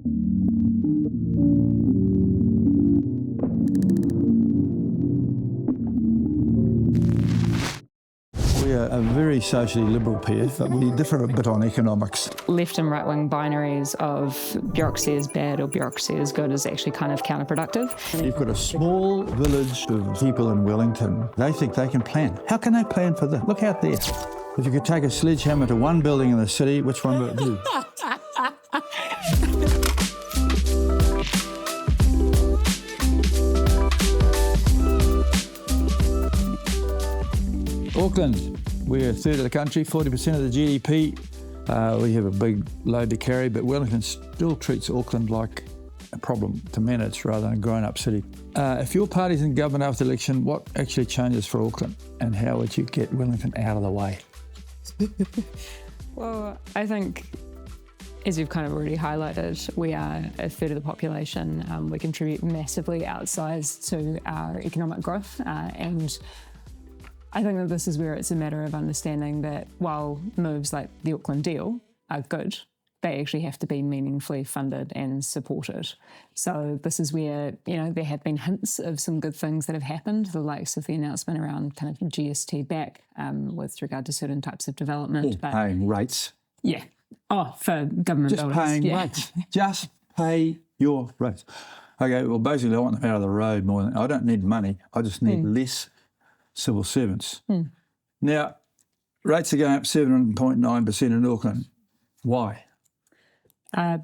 We are a very socially liberal pair, but we differ a bit on economics. Left and right-wing binaries of bureaucracy is bad or bureaucracy is good is actually kind of counterproductive. You've got a small village of people in Wellington. They think they can plan. How can they plan for that? Look out there. If you could take a sledgehammer to one building in the city, which one would it do? Auckland, we're a third of the country, 40% of the GDP. We have a big load to carry, but Wellington still treats Auckland like a problem to manage rather than a grown-up city. If your party's in government after the election, what actually changes for Auckland, and how would you get Wellington out of the way? Well, I think, as you've kind of already highlighted, we are a third of the population. We contribute massively outsized to our economic growth, and I think that this is where it's a matter of understanding that while moves like the Auckland deal are good, they actually have to be meaningfully funded and supported. So this is where, there have been hints of some good things that have happened, the likes of the announcement around kind of GST back with regard to certain types of development. But paying rates. Yeah. Oh, for government Just buildings. paying rates. Just pay your rates. Okay, well, basically I want them out of the road more than, I don't need money, I just need less civil servants. Now, rates are going up 7.9% in Auckland. Why?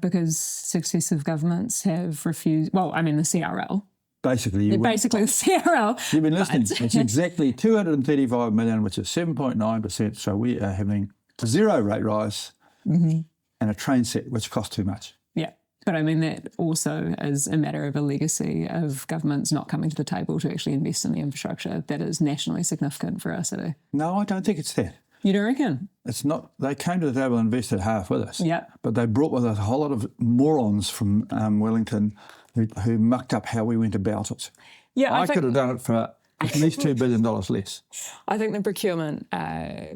Because successive governments have refused, the CRL. Basically, the CRL. You've been listening. It's exactly 235 million, which is 7.9%. So we are having a zero rate rise and a train set, which costs too much. Yeah. But that also is a matter of a legacy of governments not coming to the table to actually invest in the infrastructure that is nationally significant for our city. No, I don't think it's that. You don't reckon? It's not. They came to the table and invested half with us. Yeah. But they brought with us a whole lot of morons from Wellington who mucked up how we went about it. Yeah, I could have done it for at least $2 billion less. I think the procurement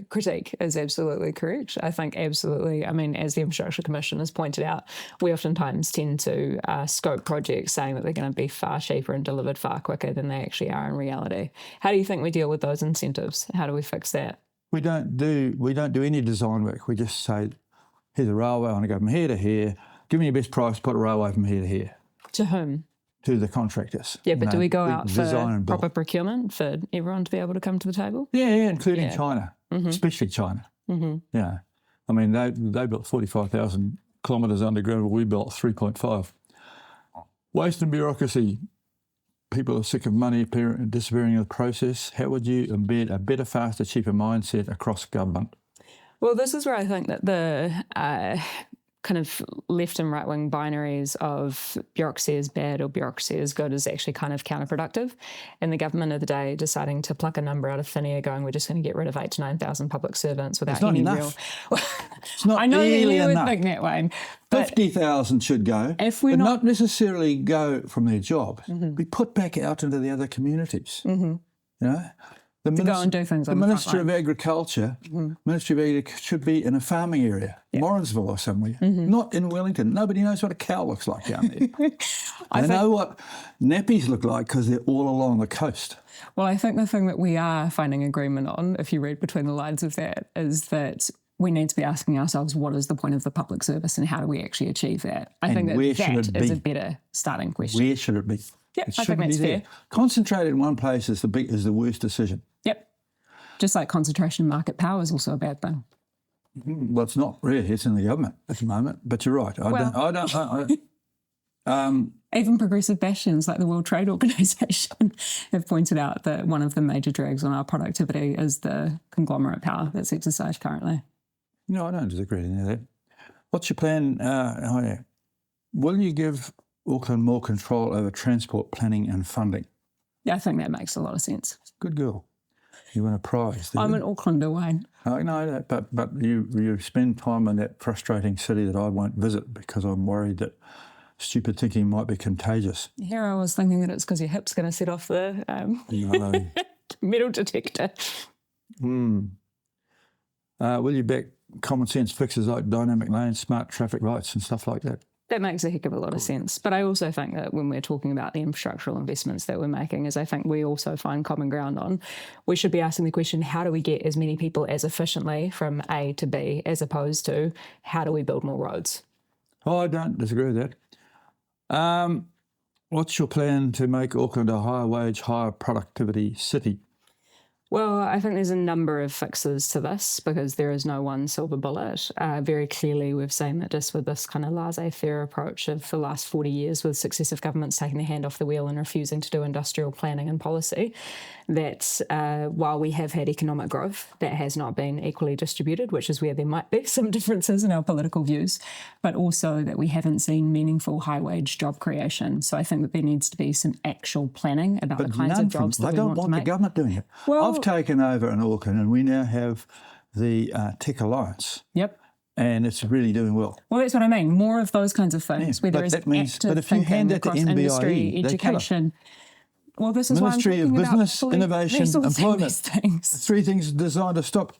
critique is absolutely correct. I think absolutely, as the Infrastructure Commission has pointed out, we oftentimes tend to scope projects saying that they're going to be far cheaper and delivered far quicker than they actually are in reality. How do you think we deal with those incentives? How do we fix that? We don't do any design work. We just say, here's a railway, I want to go from here to here. Give me your best price, put a railway from here to here. To whom? To the contractors. Yeah, but do we go out for proper procurement for everyone to be able to come to the table? Yeah, including China, especially China. Yeah. They built 45,000 kilometres underground, but we built 3.5. Waste and bureaucracy. People are sick of money disappearing in the process. How would you embed a better, faster, cheaper mindset across government? Well, this is where I think that the kind of left and right-wing binaries of bureaucracy is bad or bureaucracy is good is actually kind of counterproductive. And the government of the day deciding to pluck a number out of thin air going, we're just going to get rid of 8,000 to 9,000 public servants without any real... It's not I know really that you enough. would think that way. 50,000 should go, if we're but not necessarily go from their job. Be put back out into the other communities. The go and do things on the Minister of Agriculture, Ministry of Agriculture should be in a farming area, Morrinsville or somewhere, not in Wellington. Nobody knows what a cow looks like down there. They know what nappies look like because they're all along the coast. Well, I think the thing that we are finding agreement on, if you read between the lines of that, is that we need to be asking ourselves, what is the point of the public service and how do we actually achieve that? I think that is a better starting question. Where should it be? Yeah, I think that's fair. Concentrated in one place is the worst decision. Yep. Just like concentration in market power is also a bad thing. Well, it's not really. It's in the government at the moment. But you're right. Even progressive bastions like the World Trade Organization have pointed out that one of the major drags on our productivity is the conglomerate power that's exercised currently. No, I don't disagree with any of that. What's your plan? Will you give Auckland more control over transport planning and funding? Yeah, I think that makes a lot of sense. Good girl. You win a prize. I'm an Aucklander, Wayne. I know that, but you spend time in that frustrating city that I won't visit because I'm worried that stupid thinking might be contagious. Here I was thinking that it's because your hip's going to set off the metal detector. Will you back common sense fixes like dynamic lanes, smart traffic lights and stuff like that? That makes a heck of a lot of sense. But I also think that when we're talking about the infrastructural investments that we're making, as I think we also find common ground on, we should be asking the question, how do we get as many people as efficiently from A to B, as opposed to how do we build more roads? Oh, I don't disagree with that. What's your plan to make Auckland a higher wage, higher productivity city? Well, I think there's a number of fixes to this because there is no one silver bullet. Very clearly, we've seen that just with this kind of laissez-faire approach of the last 40 years with successive governments taking their hand off the wheel and refusing to do industrial planning and policy, that while we have had economic growth, that has not been equally distributed, which is where there might be some differences in our political views, but also that we haven't seen meaningful high-wage job creation. So I think that there needs to be some actual planning about the kinds of jobs that we want to make. I don't want the government doing it. Well, I've taken over in Auckland and we now have the Tech Alliance. Yep. And it's really doing well. Well, that's what I mean. More of those kinds of things, where there is active thinking across industry, education. Well, this is Ministry of Business, Innovation, Employment. Things. 3 things designed to stop.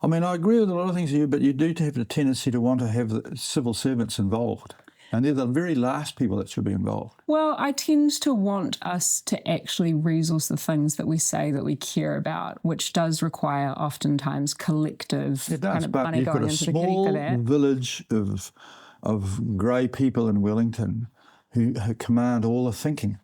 I mean, I agree with a lot of things you, but you do have a tendency to want to have the civil servants involved. And they're the very last people that should be involved. Well, I tend to want us to actually resource the things that we say that we care about, which does require oftentimes collective kind of money going into the kitty for that. You've got a small village of grey people in Wellington who command all the thinking.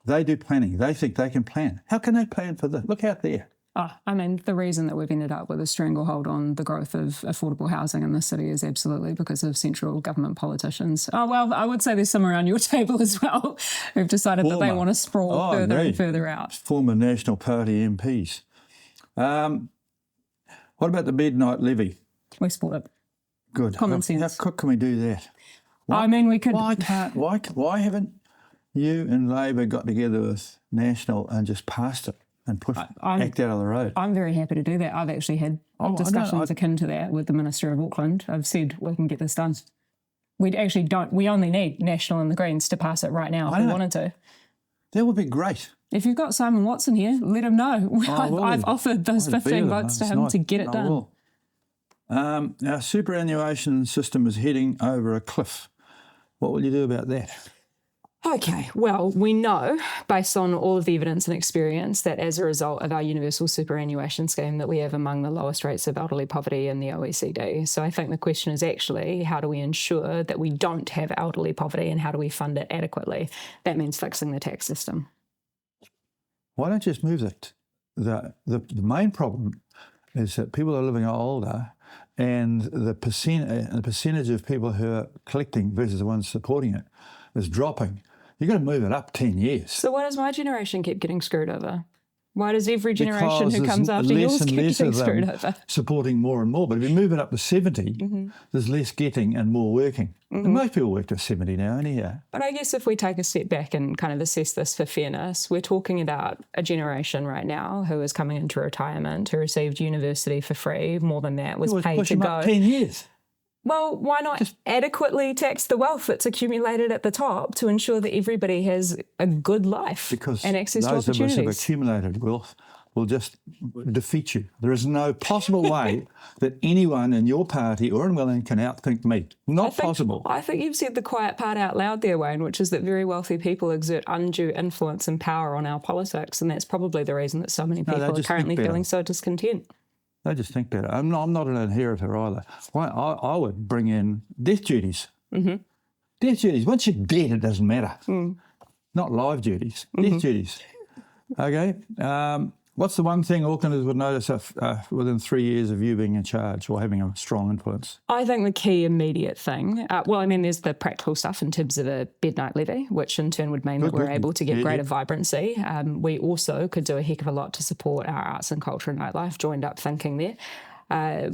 They do planning. They think they can plan. How can they plan for this? Look out there. I mean, the reason that we've ended up with a stranglehold on the growth of affordable housing in the city is absolutely because of central government politicians. Oh, well, I would say there's some around your table as well who've decided that they want to sprawl further and further out. Former National Party MPs. What about the midnight levy? We support it. Good. Common sense. How quick can we do that? I mean, we could... Why haven't you and Labor got together with National and just passed it? And act out of the road. I'm very happy to do that. I've actually had discussions akin to that with the Minister of Auckland. I've said we can get this done. We actually don't. We only need National and the Greens to pass it right now if we wanted to. That would be great. If you've got Simon Watson here, let him know. I've offered those 15 votes to him to get it done. Our superannuation system is heading over a cliff. What will you do about that? Okay, well, we know, based on all of the evidence and experience, that as a result of our universal superannuation scheme, that we have among the lowest rates of elderly poverty in the OECD. So I think the question is actually, how do we ensure that we don't have elderly poverty and how do we fund it adequately? That means fixing the tax system. Why don't you just move it? The main problem is that people are living older and the percentage of people who are collecting versus the ones supporting it is dropping. You've got to move it up 10 years. So why does my generation keep getting screwed over? Why does every generation who comes after yours keep getting screwed over? Supporting more and more. But if you move it up to 70, there's less getting and more working. And most people work to 70 now anyhow. But I guess if we take a step back and kind of assess this for fairness, we're talking about a generation right now who is coming into retirement, who received university for free, more than that, was paid to go. Up 10 years. Well, why not adequately tax the wealth that's accumulated at the top to ensure that everybody has a good life and access to opportunities? Because those of us who have accumulated wealth will just defeat you. There is no possible way that anyone in your party or in Wellington can outthink me. Not possible. I think you've said the quiet part out loud there, Wayne, which is that very wealthy people exert undue influence and power on our politics, and that's probably the reason that so many people are currently feeling so discontent. They just think better. I'm not an inheritor either. I would bring in death duties. Death duties. Once you're dead, it doesn't matter. Not live duties. Death duties. Okay. What's the one thing Aucklanders would notice within 3 years of you being in charge or having a strong influence? I think the key immediate thing, there's the practical stuff in terms of a midnight levy, which in turn would mean that we're able to get greater vibrancy. We also could do a heck of a lot to support our arts and culture and nightlife, joined up thinking there.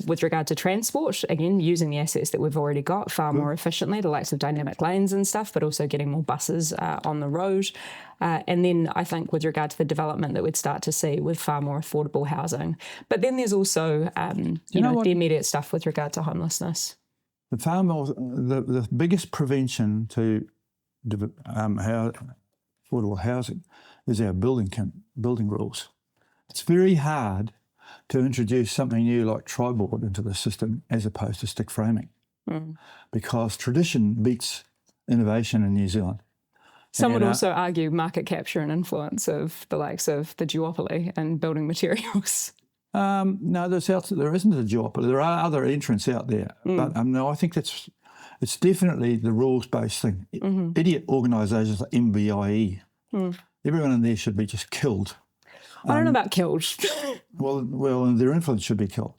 With regard to transport, again, using the assets that we've already got far more efficiently, the likes of dynamic lanes and stuff, but also getting more buses on the road. And then I think with regard to the development that we'd start to see with far more affordable housing. But then there's also, the immediate stuff with regard to homelessness. The biggest prevention to affordable housing is our building rules. It's very hard to introduce something new like tri-board into the system as opposed to stick framing. Because tradition beats innovation in New Zealand. Some would also argue market capture and influence of the likes of the duopoly and building materials. No, there isn't a duopoly. There are other entrants out there. But no, I think it's definitely the rules-based thing. Idiot organisations like MBIE, everyone in there should be just killed. I don't know about killed. Well, their influence should be killed.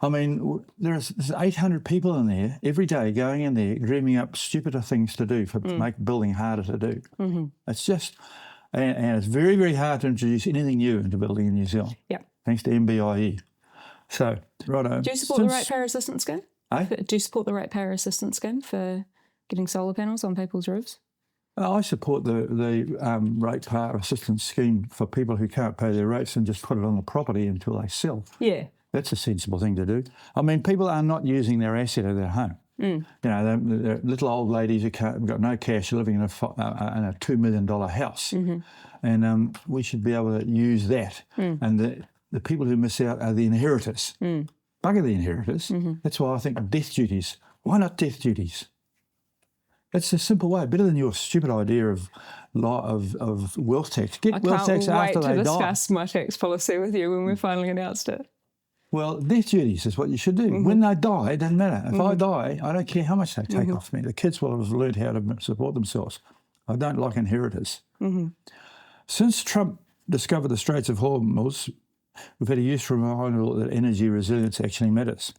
I mean, there's 800 people in there every day going in there, dreaming up stupider things to do to make building harder to do. It's just, and it's very, very hard to introduce anything new into building in New Zealand. Yeah. Thanks to MBIE. So, righto. Do you support the ratepayer assistance scheme? Do you support the ratepayer assistance scheme for getting solar panels on people's roofs? I support the ratepayer assistance scheme for people who can't pay their rates and just put it on the property until they sell. Yeah. That's a sensible thing to do. I mean, people are not using their asset of their home. You know, they're little old ladies who have got no cash living in a $2 million house. And we should be able to use that. And the people who miss out are the inheritors. Bugger the inheritors. That's why I think death duties. Why not death duties? It's a simple way, better than your stupid idea of wealth tax. Get wealth tax after they die. I can't wait to discuss my tax policy with you when we've finally announced it. Well, death duties is what you should do. When they die, it doesn't matter. If I die, I don't care how much they take off me. The kids will have learned how to support themselves. I don't like inheritors. Since Trump discovered the Straits of Hormuz, we've had a useful reminder that energy resilience actually matters.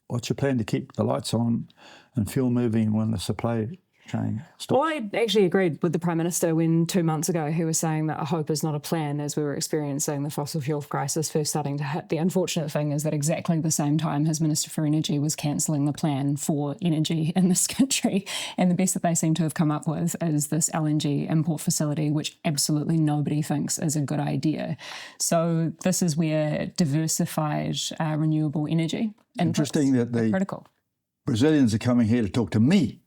What's your plan to keep the lights on and fuel moving when the supply chain stops? Well, I actually agreed with the Prime Minister when 2 months ago he was saying that a hope is not a plan as we were experiencing the fossil fuel crisis first starting to hit. The unfortunate thing is that exactly the same time his Minister for Energy was cancelling the plan for energy in this country. And the best that they seem to have come up with is this LNG import facility, which absolutely nobody thinks is a good idea. So this is where diversified renewable energy interesting that the critical. Brazilians are coming here to talk to me.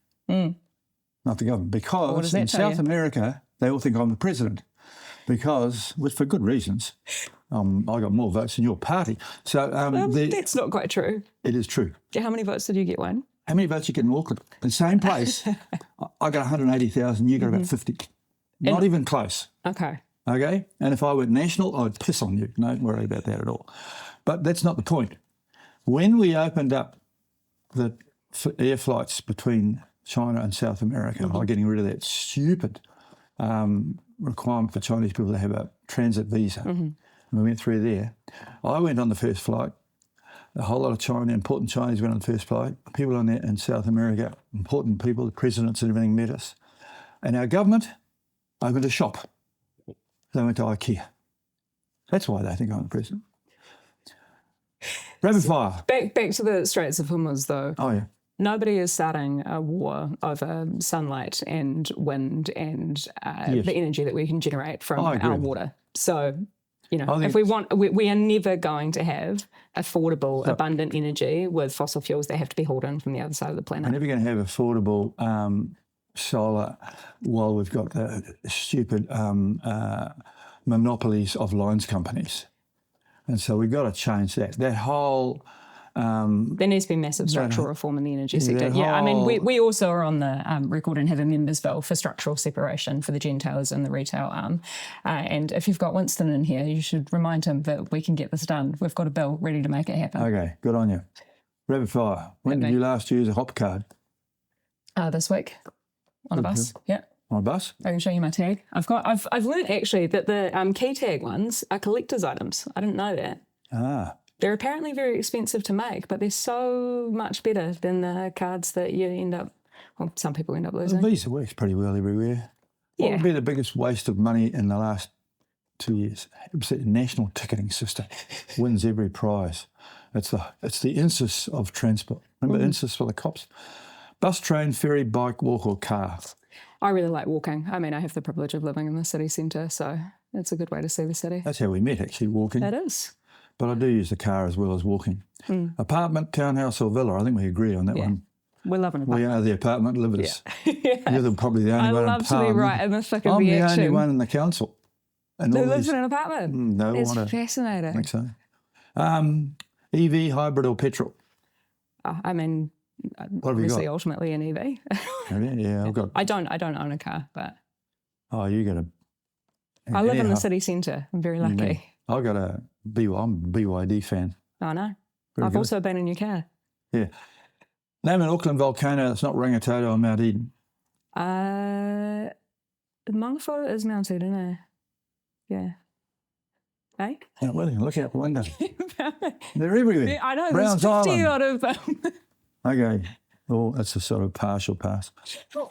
Not the government, because in South America, they all think I'm the president because, for good reasons, I got more votes than your party. So that's not quite true. It is true. How many votes did you get, Wayne? How many votes you get in Auckland? The same place. I got 180,000, you got about 50. Not even close. Okay. And if I went national, I'd piss on you. Don't worry about that at all. But that's not the point. When we opened up the air flights between China and South America by getting rid of that stupid requirement for Chinese people to have a transit visa. And we went through there. I went on the first flight. A whole lot of important Chinese went on the first flight. People on there in South America, important people, the presidents and everything met us. And our government opened a shop. They went to IKEA. That's why they think I'm the president. Rapid fire. Back to the Straits of Hormuz, though. Oh, yeah. Nobody is starting a war over sunlight and wind and the energy that we can generate from our water. So, you know, if we are never going to have affordable, abundant energy with fossil fuels that have to be hauled in from the other side of the planet. We're never going to have affordable solar while we've got the stupid monopolies of lines companies. And so we've got to change that. That whole... there needs to be massive structural reform in the energy sector. I mean, we also are on the record and have a members bill for structural separation for the gentailers and the retail arm. And if you've got Winston in here, you should remind him that we can get this done. We've got a bill ready to make it happen. Okay, good on you. Rapid fire. When did you last use a hop card? This week on a bus. Yeah. On a bus? I can show you my tag. I've learned actually that the key tag ones are collector's items. I didn't know that. They're apparently very expensive to make, but they're so much better than the cards that you end up, well, some people end up losing. The Visa works pretty well everywhere. What would be the biggest waste of money in the last 2 years? The national ticketing system wins every prize. It's the INSIS of transport. Remember INSIS for the cops? Bus, train, ferry, bike, walk or car. I really like walking. I mean, I have the privilege of living in the city centre, so it's a good way to see the city. That's how we met, actually, walking. It is. But I do use the car as well as walking. Apartment, townhouse or villa, I think we agree on that one. We're loving apartment. We are the apartment livers. You're probably the only one in I love to be right in the thick of the action. I'm the only one in the council. Who lives in an apartment? No, it's fascinating. I think so. EV, hybrid or petrol? I mean, What have you obviously got? ultimately an EV. Yeah, I've got. I don't own a car, but Oh, you got a. I live in the city centre. I'm very lucky. I've got a I'm a BYD fan. I know. Very I've good. also been in your car. Yeah. Name an Auckland volcano that's not Rangitoto or Mount Eden. Mangawhata is mounted, isn't it? Yeah. Hey? Mount Wellington, look out the window. They're everywhere. Yeah, I know. Browns there's 50 Island. out of Okay. Oh, that's a sort of partial pass.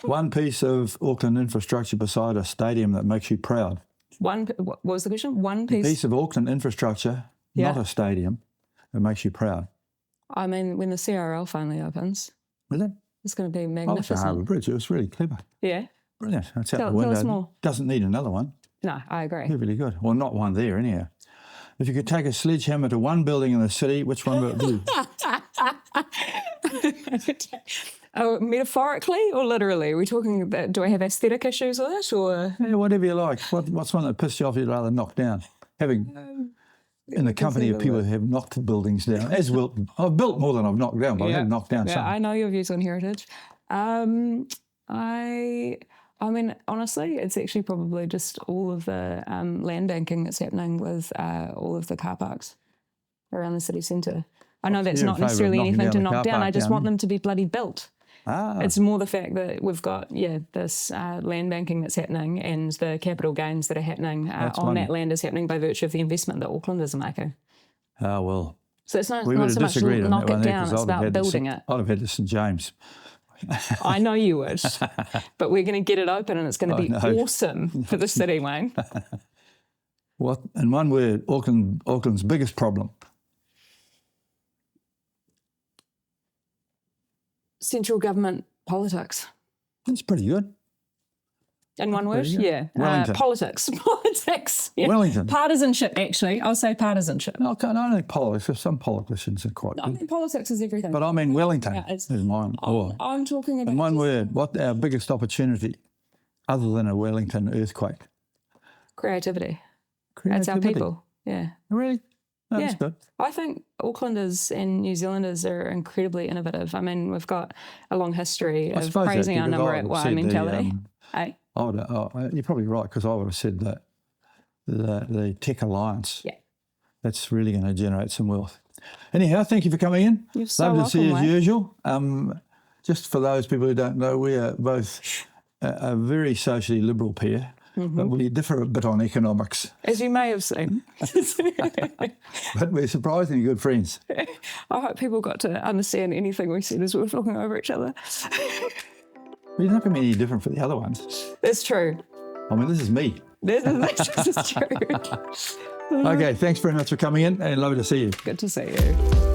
One piece of Auckland infrastructure beside a stadium that makes you proud. What was the question? One piece. A piece of Auckland infrastructure, not a stadium, that makes you proud. I mean, when the CRL finally opens, Is it? it's going to be Oh, it's a magnificent. harbour bridge. It was really clever. Yeah. Brilliant. That's out the Tell us window. more. Doesn't need another one. No, I agree. They're really good. Well, not one there anyhow. If you could take a sledgehammer to one building in the city, which one would it be? Oh, metaphorically or literally? Are we talking about, do I have aesthetic issues with it or? Yeah, whatever you like. What's one that pissed you off you'd rather knock down? Having in the company of people who have knocked buildings down. As Wilton. I've built more than I've knocked down, but I have knocked down some. I know your views on heritage. I mean, honestly, it's actually probably just all of the land banking that's happening with all of the car parks around the city centre. I know that's not necessarily anything to knock down. I just want them to be bloody built. It's more the fact that we've got, this land banking that's happening and the capital gains that are happening on that land is happening by virtue of the investment that Aucklanders are making. Oh, well. So it's not We would have so much disagreed on knock that one it there, down, 'cause it's I'd have about had building it. I'd have had to St James. I know you would, but we're going to get it open and it's going to be awesome for the city, Wayne. What, in one word, Auckland's biggest problem? Central government politics. That's pretty good. In one word? good. Yeah. Wellington. Politics. Yeah. Wellington. Partisanship, actually. I'll say partisanship. No, I don't think politics. Some politicians are quite I good. mean, politics is everything. But I mean Wellington it's- is mine. I'm talking about... In one word, what our biggest opportunity, other than a Wellington earthquake? Creativity. That's our Creativity. people. Yeah. Really? No, Yeah. That's good. I think Aucklanders and New Zealanders are incredibly innovative. I mean, we've got a long history of suppose praising that our because number I at would wire said the, mentality. Hey? You're probably right, because I would have said that the Tech Alliance, Yeah. that's really going to generate some wealth. Anyhow, thank you for coming in. You're so Love to see you welcome, as Wayne. usual. Just for those people who don't know, we are both a very socially liberal pair, but we differ a bit on economics. As you may have seen. But we're surprisingly good friends. I hope people got to understand anything we said as we were talking over each other. We're not going to be any different for the other ones. That's true. I mean, this is me. This is true. Okay, thanks very much for coming in, and lovely to see you. Good to see you.